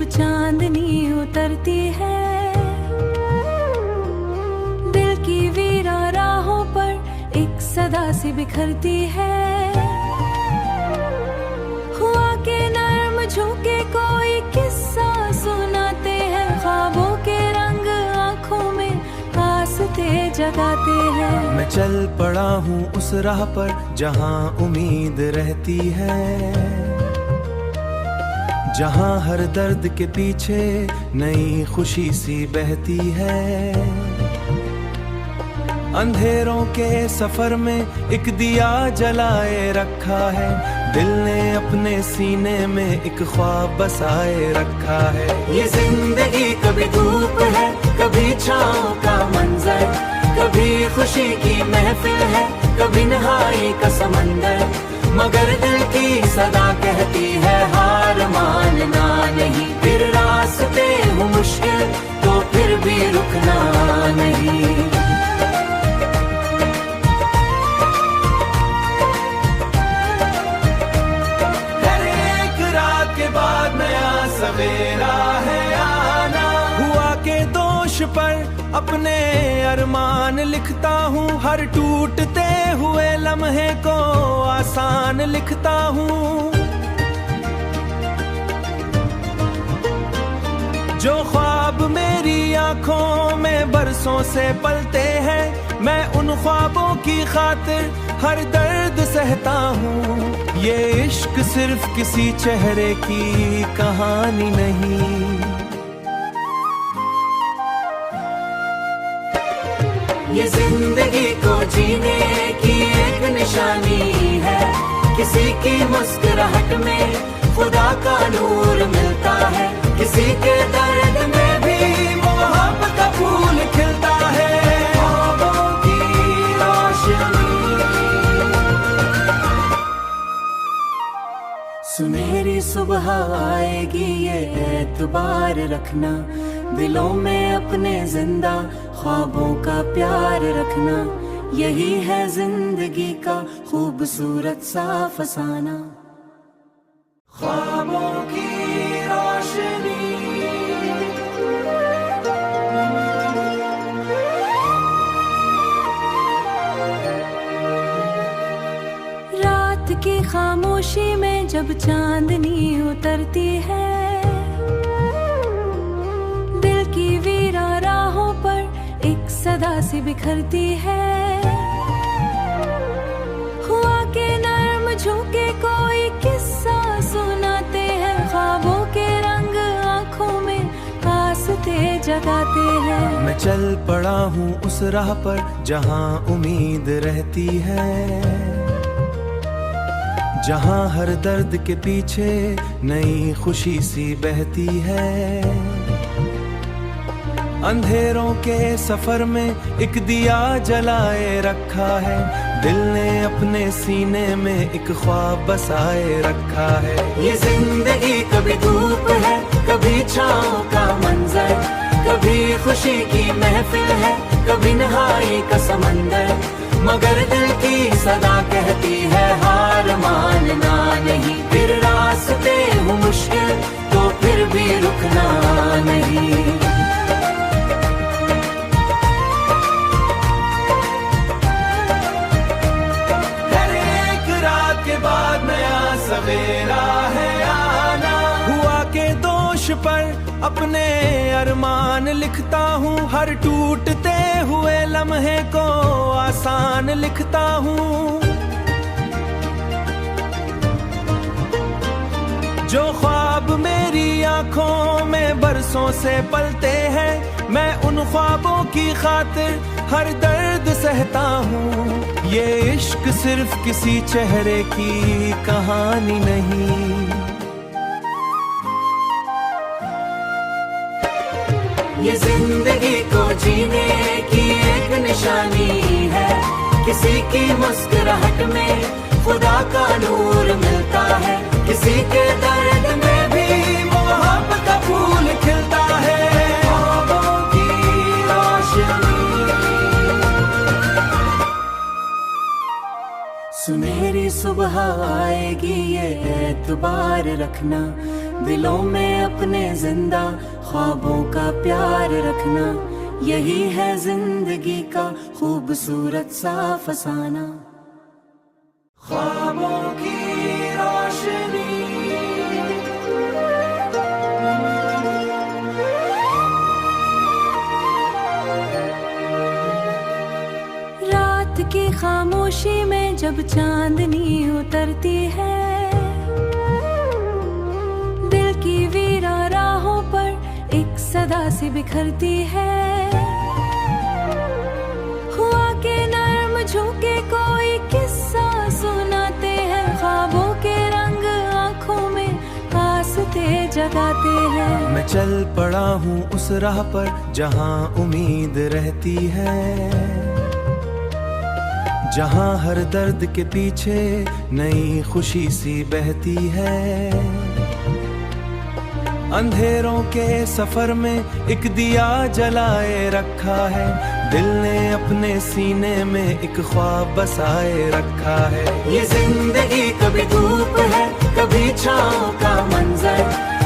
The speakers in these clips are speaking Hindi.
चांदनी उतरती है, दिल की वीरा राहों पर एक सदा सी बिखरती है। हुआ के नर्म झोंके कोई किस्सा सुनाते हैं, ख्वाबों के रंग आंखों में आसते जगाते हैं। मैं चल पड़ा हूँ उस राह पर जहाँ उम्मीद रहती है, जहाँ हर दर्द के पीछे नई खुशी सी बहती है। अंधेरों के सफर में एक दिया जलाए रखा है, दिल ने अपने सीने में एक ख्वाब बसाए रखा है। ये जिंदगी कभी धूप है, कभी छाँव का मंजर, कभी खुशी की महफिल है, कभी नहाई का समंदर। मगर दिल की सदा कहती है हार मानना नहीं, फिर रास्ते हो मुश्किल तो फिर भी रुकना नहीं। हर एक रात के बाद नया सवेरा है आना, हुआ के दोष पर अपने अरमान लिखता हूँ, हर टूटते हुए लम्हे को आसान लिखता हूँ। जो ख्वाब मेरी आंखों में बरसों से पलते हैं, मैं उन ख्वाबों की खातिर हर दर्द सहता हूँ। ये इश्क सिर्फ किसी चेहरे की कहानी नहीं, ये जिंदगी को जीने की एक निशानी है। किसी की मुस्कुराहट में खुदा का नूर मिलता है, किसी के दर्द में भी मोहब्बत का फूल खिलता है। ख्वाबों की रोशनी, सुनहरी सुबह आएगी ये एतबार रखना, दिलों में अपने जिंदा ख्वाबों का प्यार रखना। यही है जिंदगी का खूबसूरत सा फसाना। ख्वाबों की रोशनी, रात की खामोशी में जब चांदनी उतरती है, दिल की वीरा राहों पर एक सदा सी बिखरती है। हुआ के नर्म झोंके कोई किस्सा सुनाते हैं, ख्वाबों के रंग आंखों में आसते जगाते हैं। मैं चल पड़ा हूँ उस राह पर जहाँ उम्मीद रहती है, जहाँ हर दर्द के पीछे नई खुशी सी बहती है। अंधेरों के सफर में एक दिया जलाए रखा है, दिल ने अपने सीने में एक ख्वाब बसाए रखा है। ये जिंदगी कभी धूप है, कभी छाँव का मंजर, कभी खुशी की महफिल है, कभी नहाई का समंदर। मगर दिल की सदा कहती है हार मानना नहीं, फिर रास्ते हो मुश्किल तो फिर भी रुकना नहीं। हर एक रात के बाद नया सवेरा है आना, हुआ के दोष पर अपने अरमान लिखता हूँ, हर टूटते हुए लम्हे को आसान लिखता हूँ। जो ख्वाब मेरी आंखों में बरसों से पलते हैं, मैं उन ख्वाबों की खातिर हर दर्द सहता हूँ। ये इश्क सिर्फ किसी चेहरे की कहानी नहीं, ये जिंदगी को जीने की एक निशानी है। किसी की मुस्कुराहट में खुदा का नूर मिलता है, किसी के दर्द में भी मोहब्बत का फूल खिलता है। ख्वाबों की रोशनी, सुनहरी सुबह आएगी ये एतबार रखना, दिलों में अपने जिंदा ख्वाबों का प्यार रखना, यही है जिंदगी का खूबसूरत सा फसाना। ख्वाबों की रोशनी रात की खामोशी में जब चांदनी उतरती है, दिल की वीरा राहों पर एक सदा सी बिखरती है। हुआ के नर्म झोंके कोई किस्सा सुनाते हैं, ख्वाबों के रंग आंखों में आसते जगाते हैं। मैं चल पड़ा हूँ उस राह पर जहाँ उम्मीद रहती है, जहाँ हर दर्द के पीछे नई खुशी सी बहती है। अंधेरों के सफर में एक दिया जलाए रखा है, दिल ने अपने सीने में एक ख्वाब बसाए रखा है। ये जिंदगी कभी धूप है, कभी छाँव का मंजर,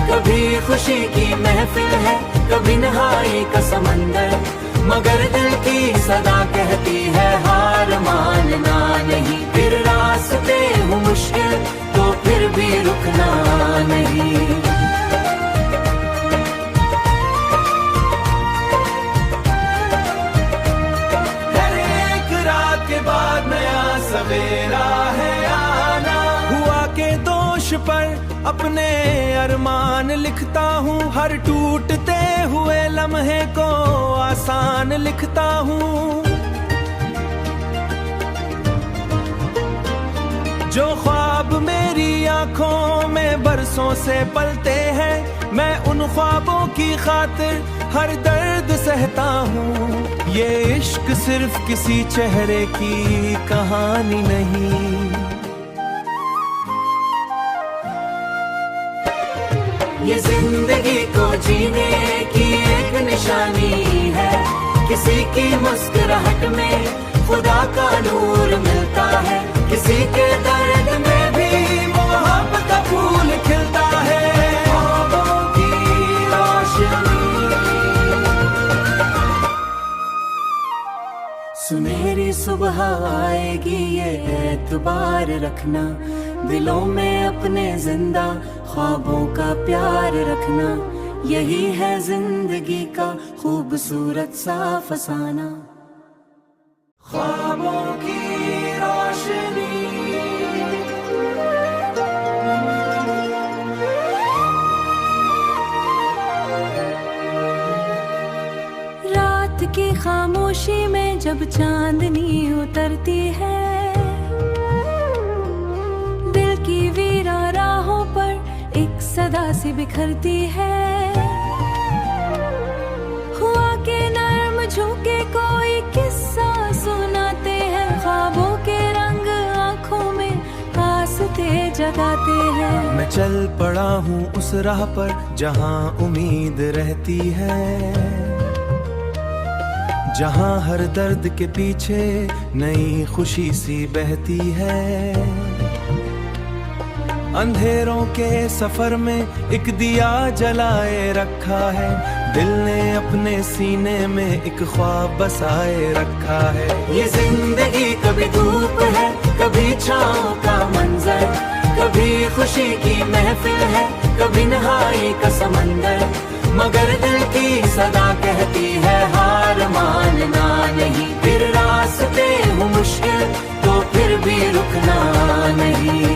कभी खुशी की महफिल है, कभी नहाई का समंदर। मगर दिल की सदा कहती है हार मानना नहीं, फिर रास्ते हो मुश्किल तो फिर भी रुकना नहीं। हर एक रात के बाद नया सवेरा है आना, हुआ के दोष पर अपने अरमान लिखता हूँ, हर टूटते हुए लम्हे को आसान लिखता हूँ। जो ख्वाब मेरी आंखों में बरसों से पलते हैं, मैं उन ख्वाबों की खातिर हर दर्द सहता हूँ। ये इश्क सिर्फ किसी चेहरे की कहानी नहीं, ये जिंदगी को जीने की एक निशानी है। किसी की मुस्कुराहट में खुदा का नूर मिलता है, किसी के दर्द में भी मोहब्बत का फूल खिलता है। ख्वाबों की रोशनी सुनहरी सुबह आएगी ये एतबार रखना, दिलों में अपने जिंदा ख्वाबों का प्यार रखना, यही है जिंदगी का खूबसूरत सा फसाना। ख्वाबों की रोशनी रात की खामोशी में जब चांदनी उतरती है, दिल की वीरा राहों पर एक सदा सी बिखरती है। हुआ के नर्म झोंके कोई किस्सा सुनाते हैं, ख्वाबों के रंग आंखों में आसते जगाते हैं। मैं चल पड़ा हूँ उस राह पर जहाँ उम्मीद रहती है, जहाँ हर दर्द के पीछे नई खुशी सी बहती है। अंधेरों के सफर में एक दिया जलाए रखा है, दिल ने अपने सीने में एक ख्वाब बसाए रखा है। ये जिंदगी कभी धूप है, कभी छाँव का मंजर, कभी खुशी की महफिल है, कभी नहाई का समंदर। मगर दिल की सदा कहती है हार मानना नहीं, फिर रास्ते हो मुश्किल तो फिर भी रुकना नहीं।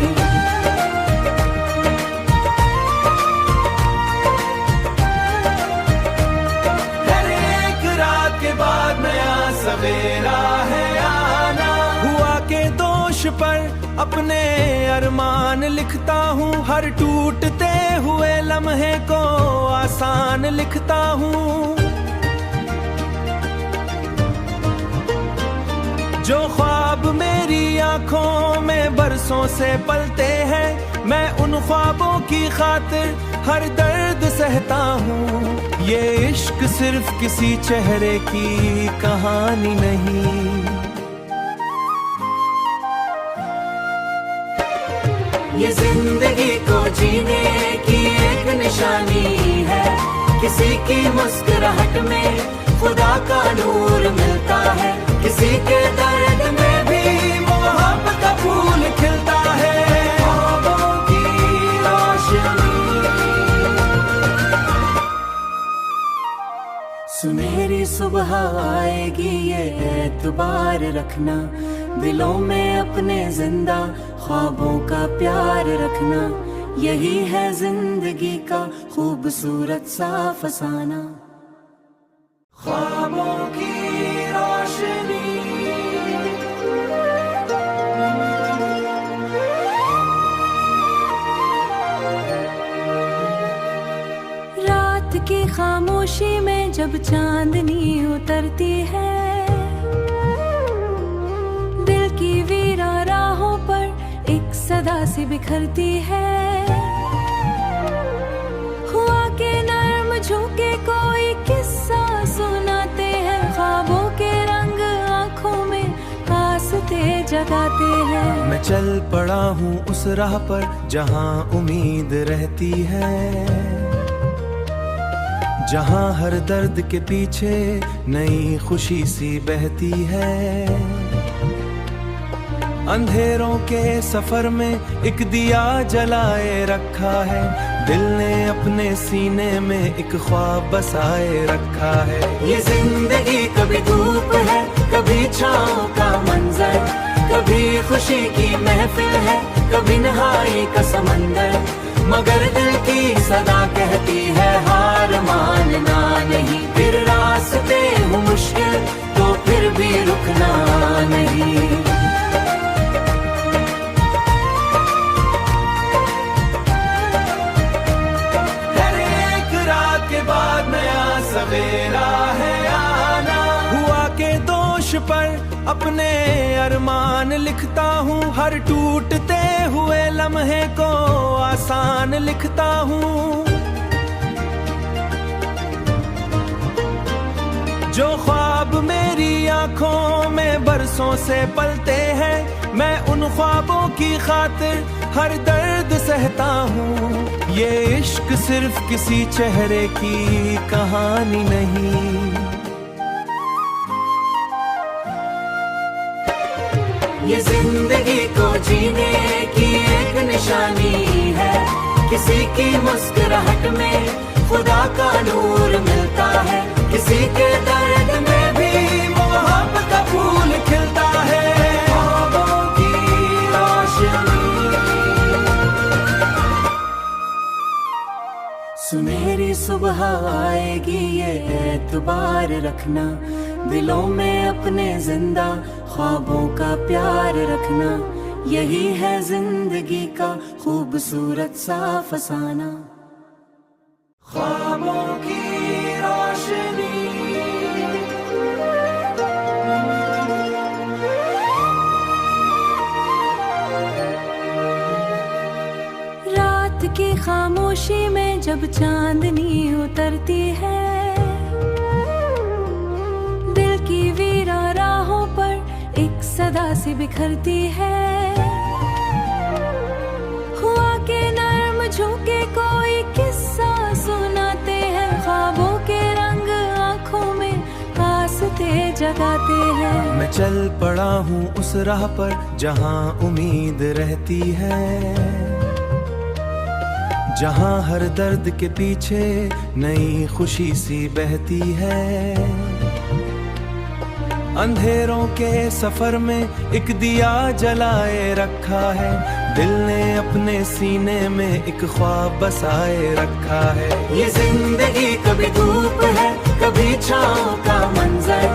हर एक रात के बाद नया सवेरा है आना, हुआ के दोष पर अपने अरमान लिखता हूँ, हर टूटते हुए लम्हे को आसान लिखता हूँ। जो ख्वाब मेरी आंखों में बरसों से पलते हैं, मैं उन ख्वाबों की खातिर हर दर्द सहता हूँ। ये इश्क सिर्फ किसी चेहरे की कहानी नहीं, ये जिंदगी को जीने की एक निशानी है, किसी की मुस्कुराहट में खुदा का नूर मिलता है, किसी के दर्द में भी मोहब्बत का फूल खिलता है। ख्वाबों की रोशनी, सुनहरी सुबह आएगी ये एतबार रखना, दिलों में अपने जिंदा ख्वाबों का प्यार रखना, यही है जिंदगी का खूबसूरत सा फसाना। ख्वाबों की रोशनी, रात की खामोशी में जब चांदनी उतरती है, दिल की वीरा राहों पर एक सदा सी बिखरती है। हुआ के नर्म झोंके कोई किस्सा सुनाते हैं, ख्वाबों के रंग आंखों में आसते जगाते हैं। मैं चल पड़ा हूँ उस राह पर जहाँ उम्मीद रहती है, जहाँ हर दर्द के पीछे नई खुशी सी बहती है। अंधेरों के सफर में एक दिया जलाए रखा है, दिल ने अपने सीने में एक ख्वाब बसाए रखा है। ये जिंदगी कभी धूप है, कभी छाँव का मंजर, कभी खुशी की महफिल है, कभी नहाई का समंदर, मगर दिल की सदा कहती है हार मानना नहीं। फिर रास्ते हो मुश्किल तो फिर भी रुकना नहीं। हर एक रात के बाद नया सवेरा है आना, हुआ के दोष पर अपने अरमान लिखता हूँ, हर टूटते हुए लम्हे को आसान लिखता हूँ। जो ख्वाब मेरी आंखों में बरसों से पलते हैं, मैं उन ख्वाबों की खातिर हर दर्द सहता हूँ। ये इश्क सिर्फ किसी चेहरे की कहानी नहीं, ये जिंदगी को जीने की एक निशानी है, किसी की मुस्कुराहट में खुदा का नूर मिलता है, किसी के दर्द में भी मोहब्बत का फूल खिलता है। ख्वाबों की रोशनी, सुनहरी सुबह आएगी ये एतबार रखना, दिलों में अपने जिंदा ख्वाबों का प्यार रखना, यही है जिंदगी का खूबसूरत सा फसाना। ख्वाबों की रोशनी, रात की खामोशी में जब चांदनी उतरती है, दिल की वीरा राहों पर एक सदा सी बिखरती है। हुआ के नर्म झोंके कोई किस्सा सुनाते हैं, ख्वाबों के रंग आंखों में आसते जगाते हैं। मैं चल पड़ा हूँ उस राह पर जहाँ उम्मीद रहती है, जहाँ हर दर्द के पीछे नई खुशी सी बहती है। अंधेरों के सफर में एक दिया जलाए रखा है, दिल ने अपने सीने में एक ख्वाब बसाए रखा है। ये जिंदगी कभी धूप है, कभी छाँव का मंजर,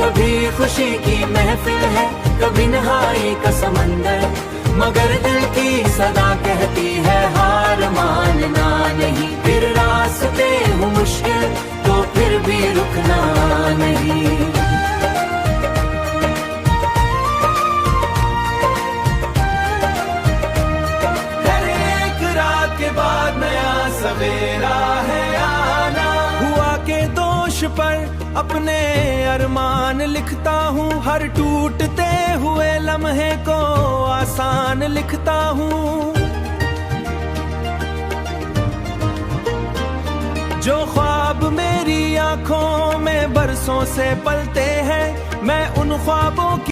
कभी खुशी की महफिल है, कभी नहाई का समंदर, मगर दिल की सदा कहती है हार मानना नहीं। फिर रास्ते हो मुश्किल तो फिर भी रुकना नहीं। हर एक रात के बाद नया सवेरा है आना, हुआ के दोष पर अपने अरमान लिखता हूँ, हर टूटते हुए लम्हे को आसान लिखता हूँ। मेरी आंखों में बरसों से पलते हैं, मैं उन ख्वाबों की